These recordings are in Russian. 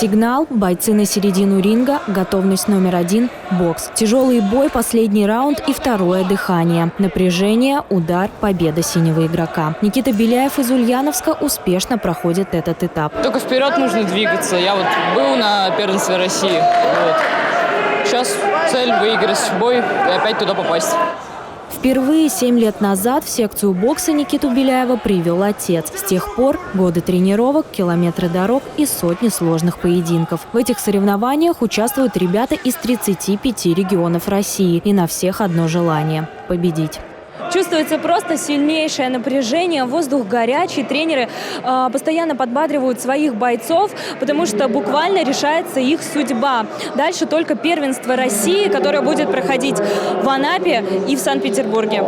Сигнал, бойцы на середину ринга, готовность номер 1 – бокс. Тяжелый бой, последний раунд и второе дыхание. Напряжение, удар, победа синего игрока. Никита Беляев из Ульяновска успешно проходит этот этап. Только вперед нужно двигаться. Я был на первенстве России. Сейчас цель – выиграть бой и опять туда попасть. Впервые 7 лет назад в секцию бокса Никиту Беляева привел отец. С тех пор годы тренировок, километры дорог и сотни сложных поединков. В этих соревнованиях участвуют ребята из 35 регионов России. И на всех одно желание – победить. Чувствуется просто сильнейшее напряжение, воздух горячий. Тренеры постоянно подбадривают своих бойцов, потому что буквально решается их судьба. Дальше только первенство России, которое будет проходить в Анапе и в Санкт-Петербурге.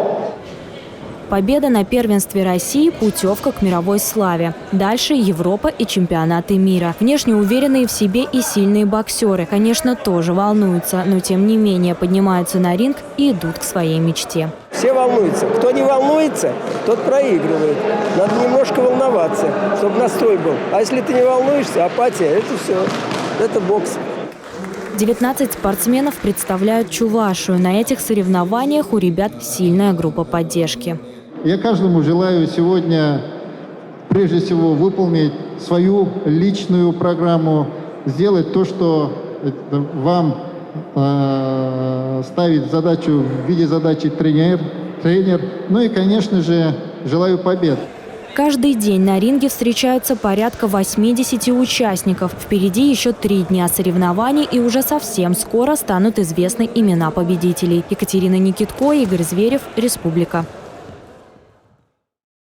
Победа на первенстве России – путевка к мировой славе. Дальше Европа и чемпионаты мира. Внешне уверенные в себе и сильные боксеры, конечно, тоже волнуются, но тем не менее поднимаются на ринг и идут к своей мечте. Все волнуются. Кто не волнуется, тот проигрывает. Надо немножко волноваться, чтобы настрой был. А если ты не волнуешься, апатия – это все. Это бокс. 19 спортсменов представляют Чувашию. На этих соревнованиях у ребят сильная группа поддержки. Я каждому желаю сегодня, прежде всего, выполнить свою личную программу, сделать то, что вам ставит задачу в виде задачи тренер. Ну и, конечно же, желаю побед. Каждый день на ринге встречаются порядка 80 участников. Впереди еще 3 дня соревнований, и уже совсем скоро станут известны имена победителей. Екатерина Никитко, Игорь Зверев, Республика.